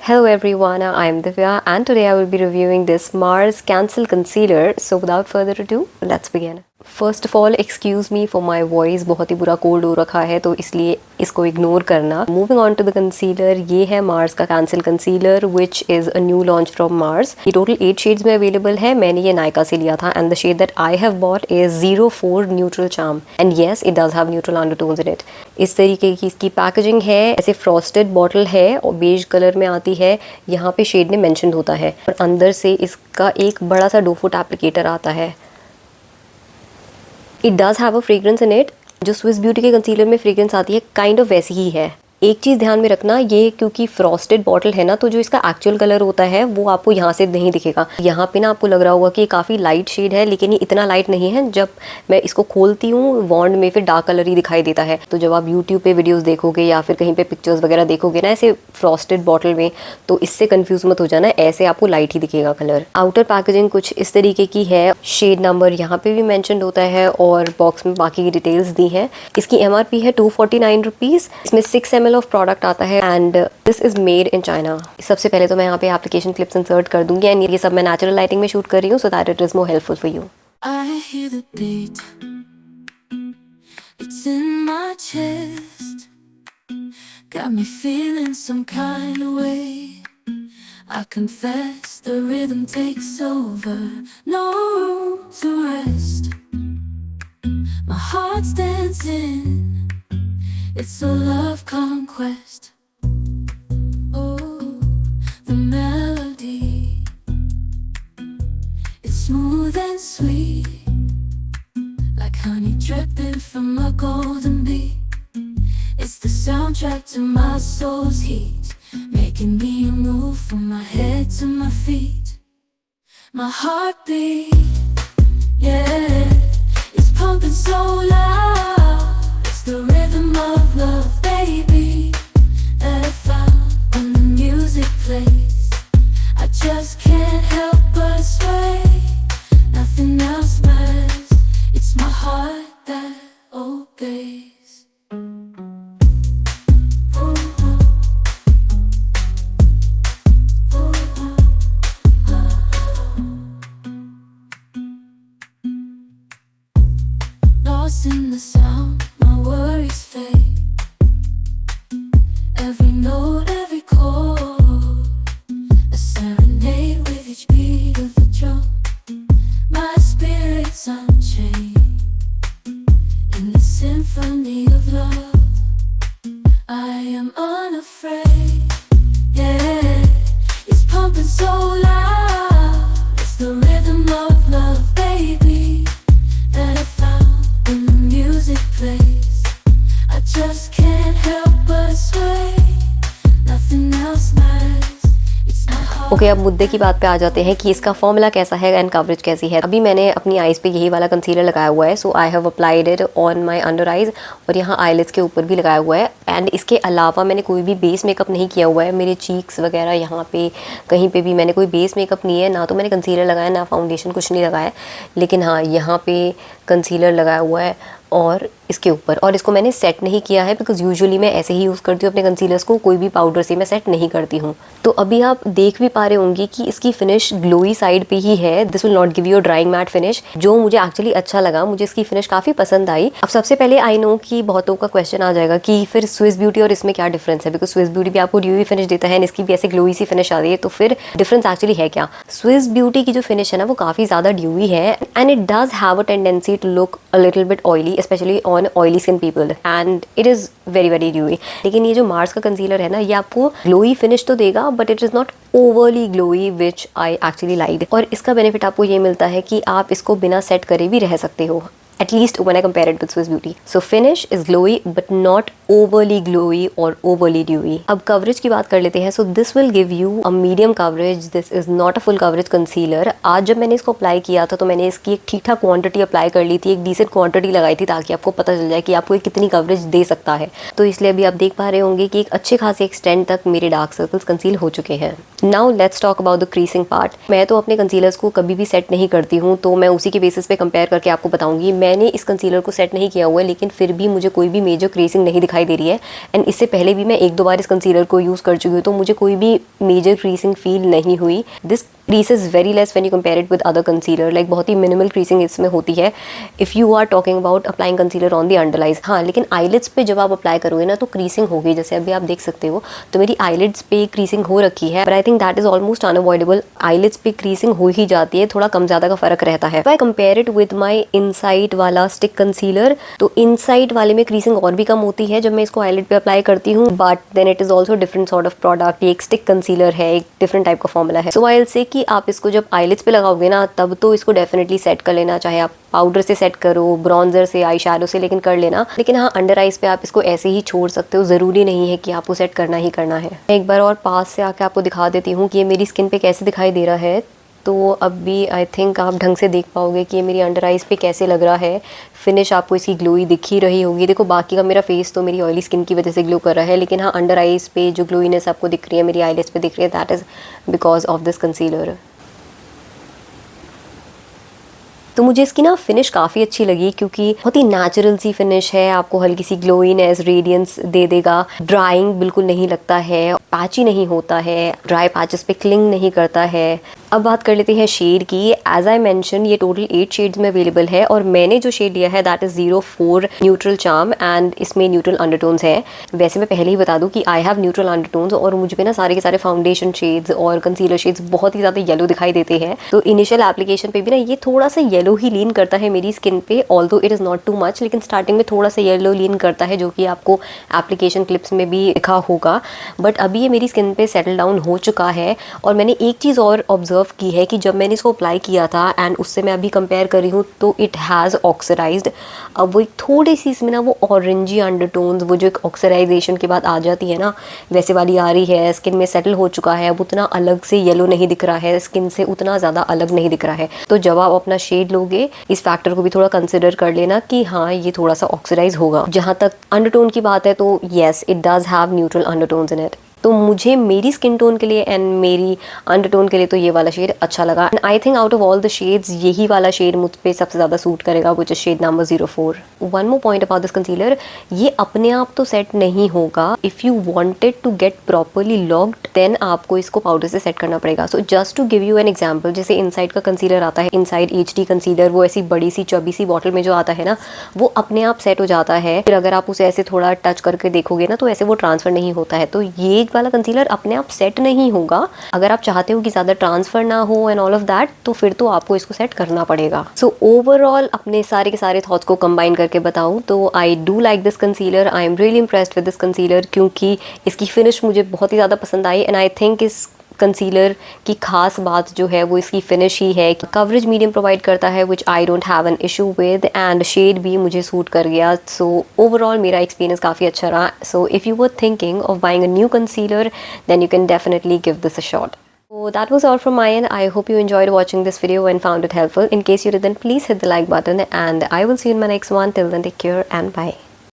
Hello everyone, I am Divya and today I will be reviewing this Mars Cancel Concealer. So without further ado, let's begin. First of all excuse me for my voice, बहुत ही बुरा cold हो रखा है तो इसलिए इसको ignore करना। Moving on to the concealer, ये है मार्स का cancel concealer which is a new launch from Mars. ये टोटल 8 शेड्स में अवेलेबल है। मैंने ये नायका से लिया था and the shade that I have bought is 04 neutral charm and yes it does have neutral undertones in it. इस तरीके की इसकी पैकेजिंग है, ऐसे फ्रॉस्टेड बॉटल है और बेज कलर में आती है। यहाँ पे शेड में मैंशन होता है और अंदर से इसका एक बड़ा सा डोफुट एप्लीकेटर आता है। It does have a fragrance in it. जो स्विस ब्यूटी के कंसीलर में फ्रेग्रेंस आती है काइंड ऑफ वैसी ही है। एक चीज़ ध्यान में रखना, ये क्योंकि फ्रॉस्टेड बॉटल है ना, तो जो इसका एक्चुअल कलर होता है वो आपको यहाँ से नहीं दिखेगा। यहाँ पे ना आपको लग रहा होगा कि काफ़ी लाइट शेड है, लेकिन ये इतना लाइट नहीं है। जब मैं इसको खोलती हूँ वॉन्ड में फिर डार्क कलर ही दिखाई देता है। तो जब आप यूट्यूब पे वीडियोज़ देखोगे या फिर कहीं पे पिक्चर्स वगैरह देखोगे ना ऐसे फ्रॉस्टेड बॉटल में, तो इससे कन्फ्यूज़ मत हो जाना, ऐसे आपको लाइट ही दिखेगा कलर। आउटर पैकेजिंग कुछ इस तरीके की है। शेड नंबर यहाँ पे भी मैंशन होता है और बॉक्स में बाकी की डिटेल्स दी हैं। इसकी MRP है 249 रुपीज़। इसमें 6 ml ऑफ प्रोडक्ट आता है and this is made in China. सबसे पहले तो मैं यहाँ पे एप्लीकेशन क्लिप्स इंसर्ट कर दूंगी एंड ये सब मैं नेचुरल लाइटिंग में शूट कर रही हूँ so that it is more helpful for you. I hear the beat, it's in my chest, got me feeling some kind of way. I confess the rhythm takes over, no room to rest. My heart's dancing, it's a love conquest. Oh, the melody, it's smooth and sweet, like honey dripping from a golden bee. It's the soundtrack to my soul's heat, making me move from my head to my feet. My heartbeat, yeah, it's pumping so loud. It's the rhythm of love, baby, that I found when the music plays. I just can't help but sway. Nothing else matters. It's my heart that obeys. Lost in the sound, my worries fade. Every note, every chord, a serenade with each beat of the drum. My spirit's unchained in the symphony of love. I am unafraid, yeah, it's pumping so loud. It's the rhythm of love, baby, that I found when the music plays. I just can't help but sway. Nothing else matters. It's my heart. Okay, अब मुद्दे की बात पे आ जाते हैं कि इसका formula कैसा है एंड कवरेज कैसी है। अभी मैंने अपनी आईज पे यही वाला कंसीलर लगाया हुआ है, so I have applied it on my under eyes और यहाँ आईलिड्स के ऊपर भी लगाया हुआ है। एंड इसके अलावा मैंने कोई भी बेस मेकअप नहीं किया हुआ है। मेरे चीक्स वगैरह यहाँ पे कहीं पे भी मैंने कोई बेस मेकअप नहीं है, ना तो मैंने कंसीलर लगाया ना फाउंडेशन, कुछ नहीं लगाया। लेकिन हाँ, यहाँ पे कंसीलर लगाया हुआ है और इसके ऊपर, और इसको मैंने सेट नहीं किया है बिकॉज यूजुअली मैं ऐसे ही यूज़ करती हूँ अपने कंसीलर्स को, कोई भी पाउडर से मैं सेट नहीं करती हूँ। तो अभी आप देख भी पा रहे होंगे कि इसकी फिनिश ग्लोई साइड पे ही है। This will not give you a drawing matte finish, जो मुझे एक्चुअली अच्छा लगा। मुझे इसकी फिनिश काफ़ी पसंद आई। अब सबसे पहले आई नो कि बहुतों का क्वेश्चन आ जाएगा कि फिर स्विस ब्यूटी और इसमें क्या डिफरेंस है, बिकॉज स्विस ब्यूटी भी आपको ड्यूई फिनिश देता है एंड इसकी भी ऐसे ग्लोई सी फिनिश आ रही है, तो फिर डिफरेंस एक्चुअली है क्या। स्विस ब्यूटी की जो फिनिश है ना वो काफ़ी ज़्यादा ड्यूई है and it does have a tendency to look a little bit oily, specially on oily skin people, and it is very very dewy. लेकिन ये जो मार्स का कंसीलर है ना, ये आपको ग्लोई फिनिश तो देगा but it is not overly glowy, which I actually like. और इसका बेनिफिट आपको ये मिलता है कि आप इसको बिना सेट करे भी रह सकते हो, at least when I compare it with Swiss Beauty. So finish is glowy but not overly glowy or overly dewy. अब coverage की बात कर लेते हैं. So this will give you a medium coverage. This is not a full coverage concealer. आज जब मैंने इसको अप्लाई किया था तो मैंने इसकी एक ठीक ठाक क्वांटिटी अप्लाई कर ली थी, एक डिसेंट क्वांटिटी लगाई थी ताकि आपको पता चल जाए कि आपको ये कितनी कवरेज दे सकता है. तो इसलिए अभी आप देख पा रहे होंगे कि एक अच्छे खासे एक्सटेंड तक मेरे डार्क सर्कल्स कंसील हो चुके हैं. Now let's talk about the creasing part. मैं तो अपने कंसीलर्स को कभी भी सेट नहीं करती हूँ, तो मैं उसी के बेसिस पे कंपेयर करके आपको बताऊंगी. मैं मैंने इस कंसीलर को सेट नहीं किया हुआ है, लेकिन फिर भी मुझे कोई भी मेजर क्रीसिंग नहीं दिखाई दे रही है। एंड इससे पहले भी मैं 1-2 बार इस कंसीलर को यूज़ कर चुकी हूँ, तो मुझे कोई भी मेजर क्रीसिंग फील नहीं हुई। This creases very less when you compare it with other concealer, like बहुत ही minimal creasing इसमें होती है if you are talking about applying concealer on the under eyes। हाँ, लेकिन eyelids पे जब आप अप्लाई करोगे ना तो creasing होगी, जैसे अभी आप देख सकते हो तो मेरी eyelids पे creasing हो रखी है, but I think that is almost unavoidable। eyelids पे creasing हो ही जाती है, थोड़ा कम ज़्यादा का फ़र्क रहता है। If I compare it with my inside वाला stick concealer, तो inside वाले में creasing और भी कम होती है जब मैं इसको eyelid पे अप्लाई करती हूँ, but then it is also different sort of product। ये एक stick concealer है, एक different type का फॉर्मूला है। So I'll say कि आप इसको जब आईलिड्स पे लगाओगे ना तब तो इसको डेफिनेटली सेट कर लेना, चाहे आप पाउडर से सेट करो, ब्रॉन्जर से, आई शैडो से, लेकिन कर लेना। लेकिन हाँ, अंडर आइज पे आप इसको ऐसे ही छोड़ सकते हो, ज़रूरी नहीं है कि आपको सेट करना ही करना है। एक बार और पास से आके आपको दिखा देती हूँ कि ये मेरी स्किन पे कैसे दिखाई दे रहा है। तो अभी आई थिंक आप ढंग से देख पाओगे कि ये मेरी अंडर आइज़ पे कैसे लग रहा है। फिनिश आपको इसकी ग्लोई दिख ही रही होगी। देखो, बाकी का मेरा फेस तो मेरी ऑयली स्किन की वजह से ग्लो कर रहा है, लेकिन हाँ, अंडर आइज़ पे जो ग्लोईनेस आपको दिख रही है, मेरी आईलिड्स पे दिख रही है, that is because of this concealer. तो मुझे इसकी ना फिनिश काफ़ी अच्छी लगी क्योंकि बहुत ही नेचुरल सी फिनिश है, आपको हल्की सी ग्लोइनेस, रेडियंस दे देगा। ड्राइंग बिल्कुल नहीं लगता है, पैची नहीं होता है, ड्राई पैचेस पे क्लिंग नहीं करता है। अब बात कर लेते हैं शेड की। एज आई मेंशन, ये टोटल 8 शेड्स में अवेलेबल है और मैंने जो शेड लिया है that is 04 neutral charm and इसमें न्यूट्रल अंडरटोन्स है। वैसे मैं पहले ही बता दूं कि आई हैव न्यूट्रल अंडरटोन्स और मुझ पे ना सारे के सारे फाउंडेशन शेड्स और कंसीलर शेड्स बहुत ही ज़्यादा येलो दिखाई देते हैं। तो इनिशियल एप्लीकेशन पे भी ना ये थोड़ा सा येलो ही लीन करता है मेरी स्किन पे, although it is not too much, लेकिन स्टार्टिंग में थोड़ा सा येलो लीन करता है, जो कि आपको एप्लीकेशन क्लिप्स में भी दिखा होगा। बट अभी ये मेरी स्किन पे सेटल डाउन हो चुका है और मैंने एक चीज़ और ऑब्जर्व की है कि जब मैंने इसको अप्लाई किया था एंड उससे मैं अभी कंपेयर कर रही हूँ तो इट हैज़ ऑक्सीडाइज्ड। अब वो एक थोड़ी सी इसमें ना वो ऑरेंजी अंडरटोन्स, वो जो एक ऑक्सीडाइजेशन के बाद आ जाती है ना, वैसे वाली आ रही है। स्किन में सेटल हो चुका है, अब उतना अलग से येलो नहीं दिख रहा है, स्किन से उतना ज़्यादा अलग नहीं दिख रहा है। तो जब आप अपना शेड लोगे इस फैक्टर को भी थोड़ा कंसिडर कर लेना कि हाँ, ये थोड़ा सा ऑक्सीडाइज होगा। जहाँ तक अंडरटोन की बात है तो yes, it does have neutral undertones in it. तो मुझे मेरी स्किन टोन के लिए एंड मेरी अंडरटोन के लिए तो ये वाला शेड अच्छा लगा। And I think out of all the shades यही वाला शेड मुझ पे सबसे ज़्यादा सूट करेगा, which is shade number 04। One more point about this concealer, ये अपने आप तो सेट नहीं होगा। If you wanted to get properly locked then आपको इसको पाउडर से सेट करना पड़ेगा। So just to give you an example, जैसे इनसाइड का कंसीलर आता है, इनसाइड HD कंसीलर, वो ऐसी बड़ी सी चबी सी बॉटल में जो आता है ना, वो अपने आप सेट हो जाता है। फिर अगर आप उसे ऐसे थोड़ा टच करके देखोगे ना तो ऐसे वो ट्रांसफर नहीं होता है। तो ये वाला कंसीलर अपने आप सेट नहीं होगा। अगर आप चाहते हो कि ज़्यादा ट्रांसफर ना हो एंड ऑल ऑफ दैट, तो फिर तो आपको इसको सेट करना पड़ेगा। सो ओवरऑल अपने सारे के सारे थॉट्स को कंबाइन करके बताऊं तो I do like this concealer, I am really impressed with this concealer क्योंकि इसकी फिनिश मुझे बहुत ही ज़्यादा पसंद आई। एंड आई थिंक इस कंसीलर की खास बात जो है वो इसकी फिनिश ही है। कवरेज मीडियम प्रोवाइड करता है which I don't have an issue with, and shade भी मुझे सूट कर गया। सो ओवरऑल मेरा एक्सपीरियंस काफ़ी अच्छा रहा। So if you were thinking of buying a new concealer then you can definitely give this a shot. So that was all from my end. I hope you enjoyed watching this video and found it helpful. In case you did, then please hit the like button and I will see you in my next one. Till then, take care and bye.